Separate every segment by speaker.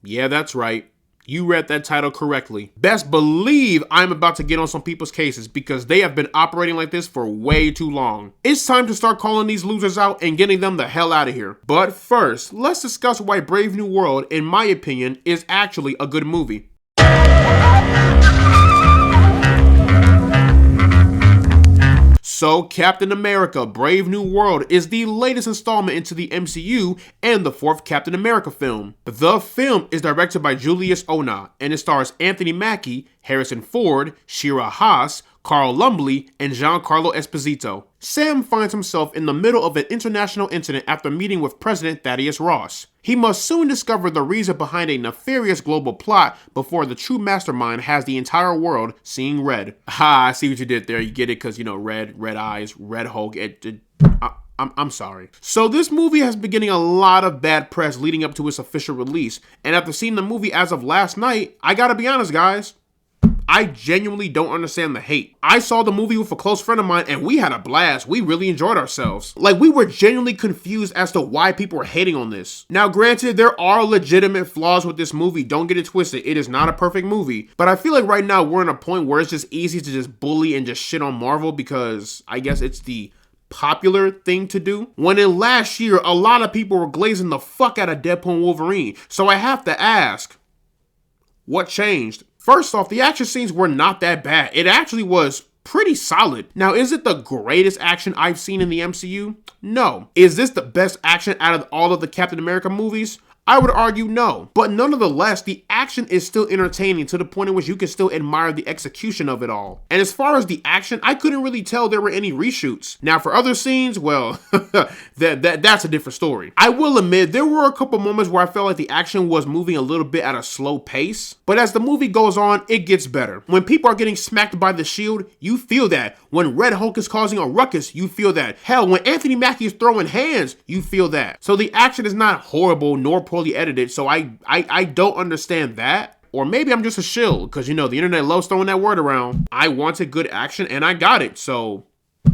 Speaker 1: Yeah, that's right. You read that title correctly. Best believe I'm about to get on some people's cases because they have been operating like this for way too long. It's time to start calling these losers out and getting them the hell out of here. But first, let's discuss why Brave New World, in my opinion, is actually a good movie. So, Captain America Brave New World is the latest installment into the MCU and the fourth Captain America film. The film is directed by Julius Onah and it stars Anthony Mackie, Harrison Ford, Shira Haas, Carl Lumbly, and Giancarlo Esposito. Sam finds himself in the middle of an international incident after meeting with President Thaddeus Ross. He must soon discover the reason behind a nefarious global plot before the true mastermind has the entire world seeing red. Ha, I see what you did there. You get it because, you know, red eyes, red Hulk. I'm sorry. So this movie has been getting a lot of bad press leading up to its official release. And after seeing the movie as of last night, I gotta be honest, guys. I genuinely don't understand the hate. I saw the movie with a close friend of mine and we had a blast. We really enjoyed ourselves. Like, we were genuinely confused as to why people were hating on this. Now, granted, there are legitimate flaws with this movie. Don't get it twisted. It is not a perfect movie. But I feel like right now we're in a point where it's just easy to just bully and just shit on Marvel because I guess it's the popular thing to do. When in last year, a lot of people were glazing the fuck out of Deadpool and Wolverine. So I have to ask, what changed? First off, the action scenes were not that bad. It actually was pretty solid. Now, is it the greatest action I've seen in the MCU? No. Is this the best action out of all of the Captain America movies? I would argue no, but nonetheless, the action is still entertaining to the point in which you can still admire the execution of it all. And as far as the action, I couldn't really tell there were any reshoots. Now for other scenes, well, that's a different story. I will admit, there were a couple moments where I felt like the action was moving a little bit at a slow pace, but as the movie goes on, it gets better. When people are getting smacked by the shield, you feel that. When Red Hulk is causing a ruckus, you feel that. Hell, when Anthony Mackie is throwing hands, you feel that. So the action is not horrible nor poorly edited, so I don't understand that. Or maybe I'm just a shill, because you know, the internet loves throwing that word around. I wanted good action and I got it, so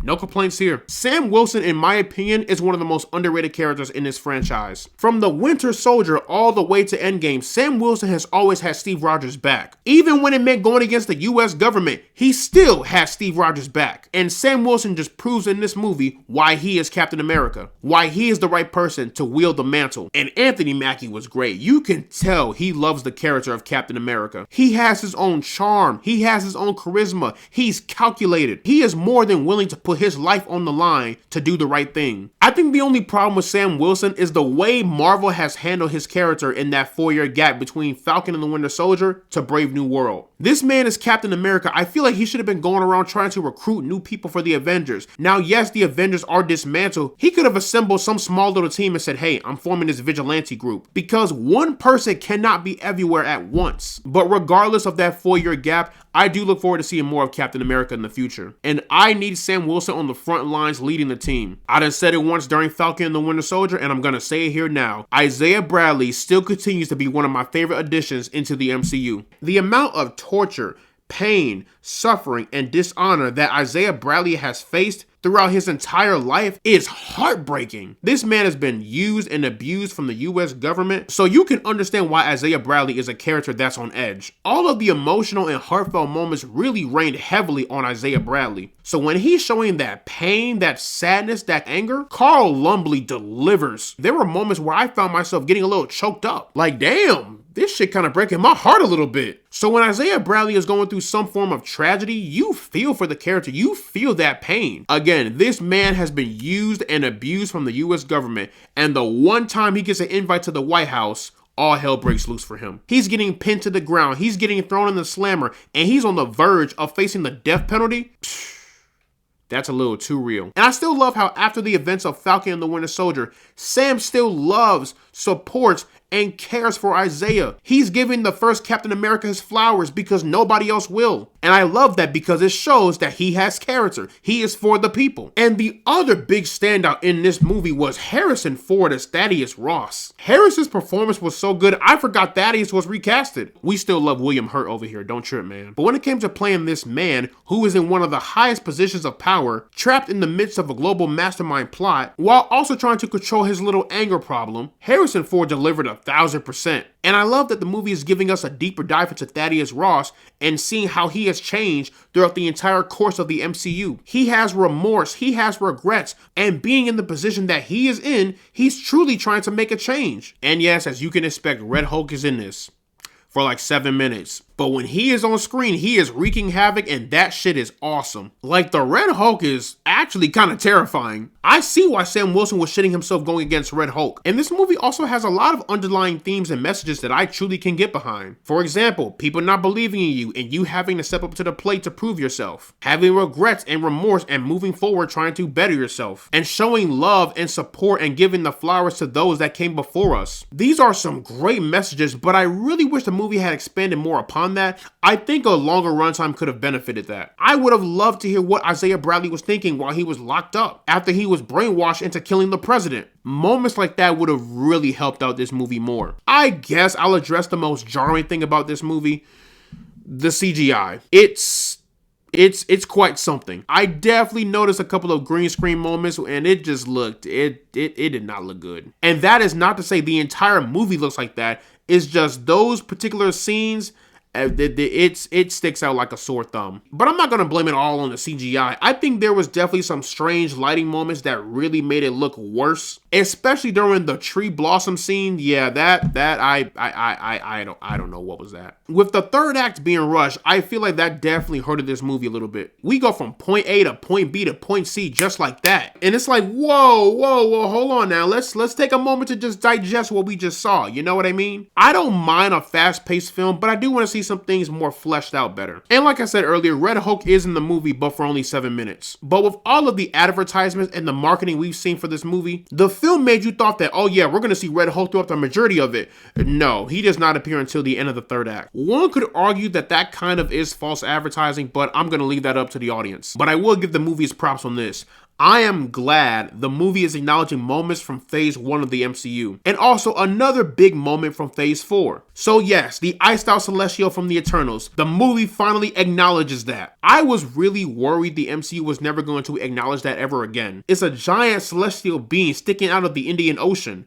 Speaker 1: no complaints here. Sam Wilson, in my opinion, is one of the most underrated characters in this franchise. From the Winter Soldier all the way to Endgame, Sam Wilson has always had Steve Rogers' back. Even when it meant going against the US government, he still has Steve Rogers' back. And Sam Wilson just proves in this movie why he is Captain America, why he is the right person to wield the mantle. And Anthony Mackie was great. You can tell he loves the character of Captain America. He has his own charm. He has his own charisma. He's calculated. He is more than willing to put his life on the line to do the right thing. I think the only problem with Sam Wilson is the way Marvel has handled his character in that 4-year gap between Falcon and the Winter Soldier to Brave New World. This man is Captain America. I feel like he should have been going around trying to recruit new people for the Avengers. Now, yes, the Avengers are dismantled. He could have assembled some small little team and said, hey, I'm forming this vigilante group. Because one person cannot be everywhere at once. But regardless of that 4-year gap, I do look forward to seeing more of Captain America in the future. And I need Sam Wilson on the front lines leading the team. I done said it once during Falcon and the Winter Soldier, and I'm gonna say it here now. Isaiah Bradley still continues to be one of my favorite additions into the MCU. The amount of torture, pain, suffering, and dishonor that Isaiah Bradley has faced throughout his entire life is heartbreaking. This man has been used and abused from the US government, so you can understand why Isaiah Bradley is a character that's on edge. All of the emotional and heartfelt moments really rained heavily on Isaiah Bradley. So when he's showing that pain, that sadness, that anger, Carl Lumbly delivers. There were moments where I found myself getting a little choked up. Like, damn, this shit kind of breaking my heart a little bit. So when Isaiah Bradley is going through some form of tragedy, you feel for the character. You feel that pain. Again, this man has been used and abused from the US government, and the one time he gets an invite to the White House, all hell breaks loose for him. He's getting pinned to the ground. He's getting thrown in the slammer, and he's on the verge of facing the death penalty. That's a little too real. And I still love how after the events of Falcon and the Winter Soldier, Sam still loves, supports, and cares for Isaiah. He's giving the first Captain America his flowers because nobody else will. And I love that because it shows that he has character. He is for the people. And the other big standout in this movie was Harrison Ford as Thaddeus Ross. Harrison's performance was so good, I forgot Thaddeus was recasted. We still love William Hurt over here, don't trip, man. But when it came to playing this man, who is in one of the highest positions of power, trapped in the midst of a global mastermind plot, while also trying to control his little anger problem, Harrison Ford delivered 1,000%. And I love that the movie is giving us a deeper dive into Thaddeus Ross and seeing how he has changed throughout the entire course of the MCU. He has remorse, he has regrets, and being in the position that he is in, he's truly trying to make a change. And yes, as you can expect, Red Hulk is in this for like 7 minutes. But when he is on screen, he is wreaking havoc, and that shit is awesome. Like, the Red Hulk is actually kind of terrifying. I see why Sam Wilson was shitting himself going against Red Hulk. And this movie also has a lot of underlying themes and messages that I truly can get behind. For example, people not believing in you and you having to step up to the plate to prove yourself. Having regrets and remorse and moving forward trying to better yourself. And showing love and support and giving the flowers to those that came before us. These are some great messages, but I really wish the movie had expanded more upon that. I think a longer runtime could have benefited that. I would have loved to hear what Isaiah Bradley was thinking while he was locked up, after he was brainwashed into killing the president. Moments like that would have really helped out this movie more. I guess I'll address the most jarring thing about this movie, the CGI. It's quite something. I definitely noticed a couple of green screen moments, and it just looked, it did not look good. And that is not to say the entire movie looks like that. It's just those particular scenes, it sticks out like a sore thumb. But I'm not going to blame it all on the CGI. I think there was definitely some strange lighting moments that really made it look worse, especially during the tree blossom scene. Yeah, I don't know what was that. With the third act being rushed, I feel like that definitely hurted this movie a little bit. We go from point A to point B to point C just like that. And it's like, whoa, hold on now. Let's take a moment to just digest what we just saw. You know what I mean? I don't mind a fast-paced film, but I do want to see some things more fleshed out better. And like I said earlier, Red Hulk is in the movie, but for only 7 minutes. But with all of the advertisements and the marketing we've seen for this movie, the film made you thought that, oh yeah, we're going to see Red Hulk throughout the majority of it. No, he does not appear until the end of the third act. One could argue that that kind of is false advertising, but I'm going to leave that up to the audience. But I will give the movie its props on this. I am glad the movie is acknowledging moments from phase 1 of the MCU, and also another big moment from phase 4. So yes, the iced out Celestial from the Eternals, the movie finally acknowledges that. I was really worried the MCU was never going to acknowledge that ever again. It's a giant celestial being sticking out of the Indian Ocean.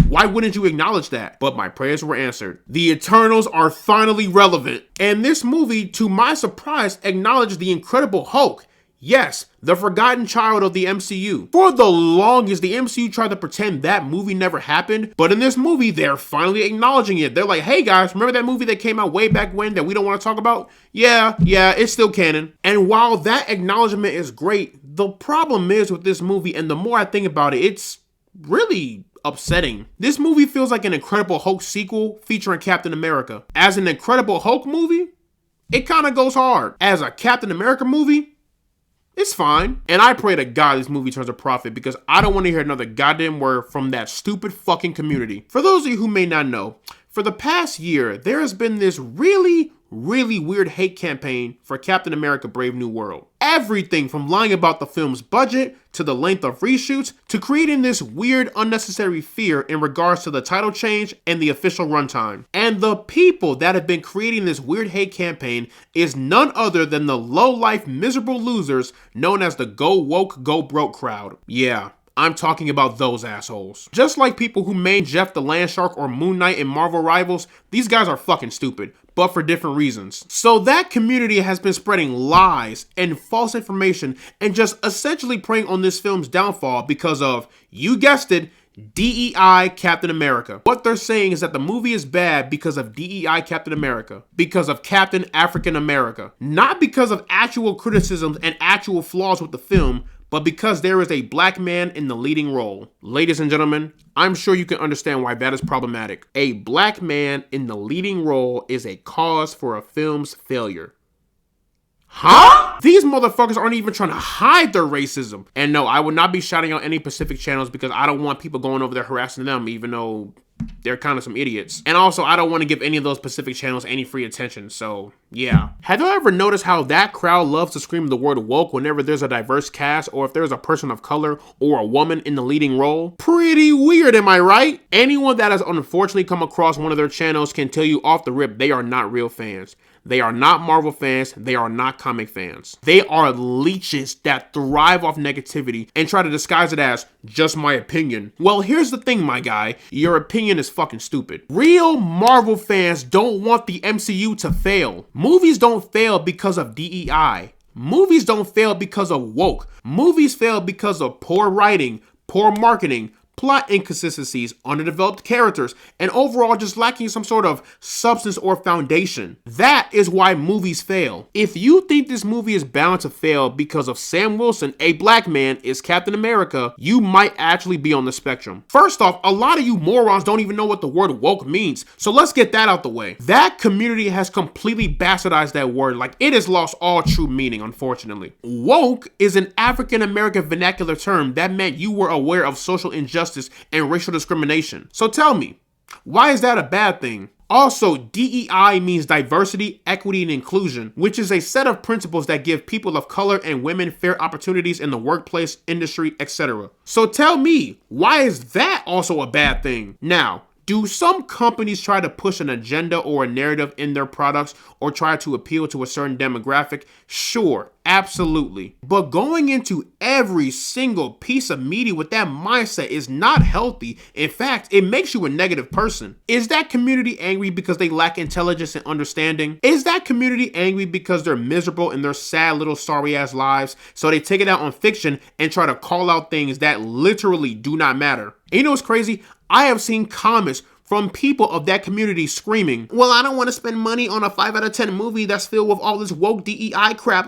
Speaker 1: Why wouldn't you acknowledge that? But my prayers were answered. The Eternals are finally relevant. And this movie, to my surprise, acknowledged the Incredible Hulk. Yes, the forgotten child of the MCU. For the longest, the MCU tried to pretend that movie never happened, but in this movie, they're finally acknowledging it. They're like, hey guys, remember that movie that came out way back when that we don't want to talk about? Yeah, it's still canon. And while that acknowledgement is great, the problem is with this movie, and the more I think about it, it's really upsetting. This movie feels like an Incredible Hulk sequel featuring Captain America. As an Incredible Hulk movie, it kind of goes hard. As a Captain America movie, it's fine. And I pray to God this movie turns a profit, because I don't want to hear another goddamn word from that stupid fucking community. For those of you who may not know, for the past year, there has been this really weird hate campaign for Captain America Brave New World. Everything from lying about the film's budget, to the length of reshoots, to creating this weird unnecessary fear in regards to the title change and the official runtime. And the people that have been creating this weird hate campaign is none other than the low-life miserable losers known as the Go Woke, Go Broke crowd. Yeah, I'm talking about those assholes. Just like people who made Jeff the Landshark or Moon Knight in Marvel Rivals, these guys are fucking stupid, but for different reasons. So that community has been spreading lies and false information and just essentially preying on this film's downfall because of, you guessed it, DEI Captain America. What they're saying is that the movie is bad because of DEI Captain America, because of Captain African America, not because of actual criticisms and actual flaws with the film, but because there is a black man in the leading role. Ladies and gentlemen, I'm sure you can understand why that is problematic. A black man in the leading role is a cause for a film's failure. Huh? These motherfuckers aren't even trying to hide their racism. And no, I would not be shouting out any Pacific channels because I don't want people going over there harassing them, even though they're kind of some idiots. And also, I don't want to give any of those Pacific channels any free attention, so yeah. Have you ever noticed how that crowd loves to scream the word woke whenever there's a diverse cast, or if there's a person of color or a woman in the leading role? Pretty weird, am I right? Anyone that has unfortunately come across one of their channels can tell you off the rip they are not real fans. They are not Marvel fans. They are not comic fans. They are leeches that thrive off negativity and try to disguise it as just my opinion. Well, here's the thing, my guy. Your opinion opinion is fucking stupid. Real Marvel fans don't want the MCU to fail. Movies don't fail because of DEI. Movies don't fail because of woke. Movies fail because of poor writing, poor marketing, plot inconsistencies, underdeveloped characters, and overall just lacking some sort of substance or foundation. That is why movies fail. If you think this movie is bound to fail because of Sam Wilson, a black man, is Captain America, you might actually be on the spectrum. First off, a lot of you morons don't even know what the word woke means, so let's get that out the way. That community has completely bastardized that word, like it has lost all true meaning, unfortunately. Woke is an African American vernacular term that meant you were aware of social injustice and racial discrimination. So tell me, why is that a bad thing? Also, DEI means diversity, equity, and inclusion, which is a set of principles that give people of color and women fair opportunities in the workplace, industry, etc. So tell me, why is that also a bad thing? Now, do some companies try to push an agenda or a narrative in their products or try to appeal to a certain demographic? Sure, absolutely. But going into every single piece of media with that mindset is not healthy. In fact, it makes you a negative person. Is that community angry because they lack intelligence and understanding? Is that community angry because they're miserable in their sad little sorry ass lives, so they take it out on fiction and try to call out things that literally do not matter? And you know what's crazy? I have seen comments from people of that community screaming, well, I don't want to spend money on a 5 out of 10 movie that's filled with all this woke DEI crap.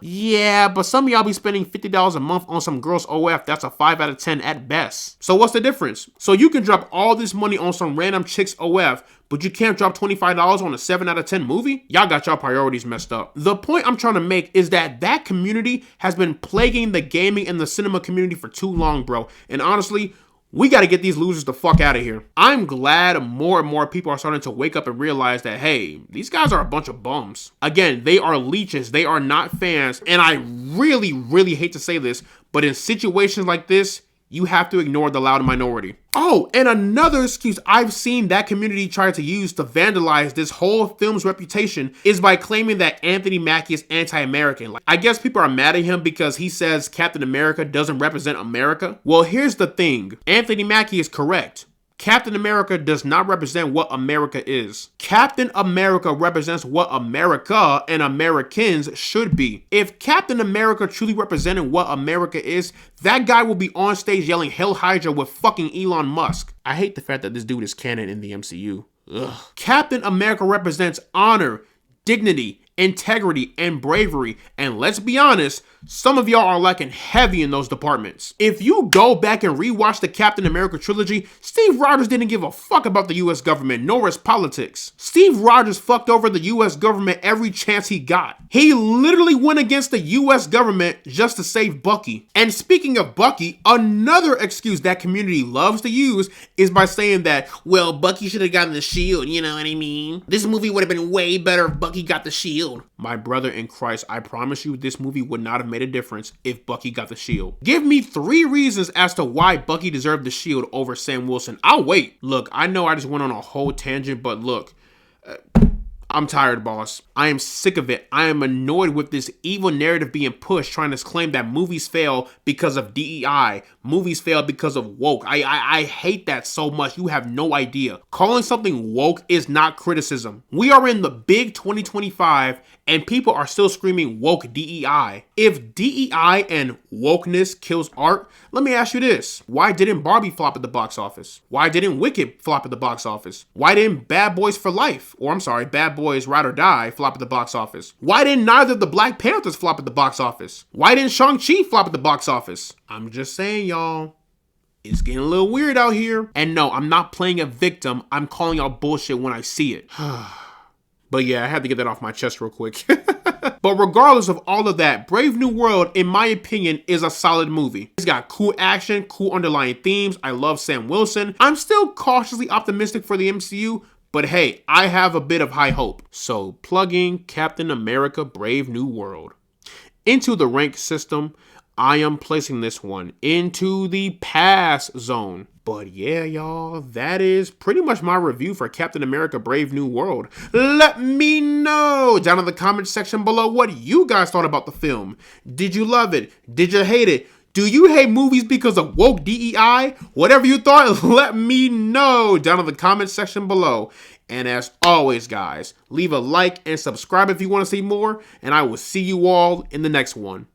Speaker 1: Yeah, but some of y'all be spending $50 a month on some girl's OF that's a 5 out of 10 at best. So what's the difference? So you can drop all this money on some random chick's OF, but you can't drop $25 on a 7 out of 10 movie? Y'all got y'all priorities messed up. The point I'm trying to make is that that community has been plaguing the gaming and the cinema community for too long, bro. And honestly, we got to get these losers the fuck out of here. I'm glad more and more people are starting to wake up and realize that, hey, these guys are a bunch of bums. Again, they are leeches. They are not fans. And I really, really hate to say this, but in situations like this, you have to ignore the loud minority. Oh, and another excuse I've seen that community try to use to vandalize this whole film's reputation is by claiming that Anthony Mackie is anti-American. Like, I guess people are mad at him because he says Captain America doesn't represent America. Well, here's the thing. Anthony Mackie is correct. Captain America does not represent what America is. Captain America represents what America and Americans should be. If Captain America truly represented what America is, that guy will be on stage yelling Hail Hydra with fucking Elon Musk. I hate the fact that this dude is canon in the MCU. Ugh. Captain America represents honor, dignity, integrity, and bravery. And let's be honest, some of y'all are lacking heavy in those departments. If you go back and rewatch the Captain America trilogy, Steve Rogers didn't give a fuck about the US government, nor its politics. Steve Rogers fucked over the US government every chance he got. He literally went against the US government just to save Bucky. And speaking of Bucky, another excuse that community loves to use is by saying that, well, Bucky should have gotten the shield, you know what I mean? This movie would have been way better if Bucky got the shield. My brother in Christ, I promise you this movie would not have made a difference if Bucky got the shield. Give me 3 reasons as to why Bucky deserved the shield over Sam Wilson. I'll wait. Look, I know I just went on a whole tangent, but look, I'm tired, boss. I am sick of it. I am annoyed with this evil narrative being pushed, trying to claim that movies fail because of DEI. Movies fail because of woke. I hate that so much. You have no idea. Calling something woke is not criticism. We are in the big 2025 and people are still screaming woke DEI. If DEI and wokeness kills art, let me ask you this. Why didn't Barbie flop at the box office? Why didn't Wicked flop at the box office? Why didn't Bad Boys for Life, or I'm sorry, Bad Boys Ride or Die flop at the box office? Why didn't neither of the Black Panthers flop at the box office? Why didn't Shang-Chi flop at the box office? I'm just saying, y'all. It's getting a little weird out here. And no, I'm not playing a victim. I'm calling out bullshit when I see it. But yeah, I had to get that off my chest real quick. But regardless of all of that, Brave New World, in my opinion, is a solid movie. It's got cool action, cool underlying themes. I love Sam Wilson. I'm still cautiously optimistic for the MCU, but hey, I have a bit of high hope. So plugging Captain America Brave New World. Into the rank system, I am placing this one into the pass zone. But yeah, y'all, that is pretty much my review for Captain America Brave New World. Let me know down in the comment section below what you guys thought about the film. Did you love it? Did you hate it? Do you hate movies because of woke DEI? Whatever you thought, let me know down in the comment section below. And as always, guys, leave a like and subscribe if you want to see more, and I will see you all in the next one.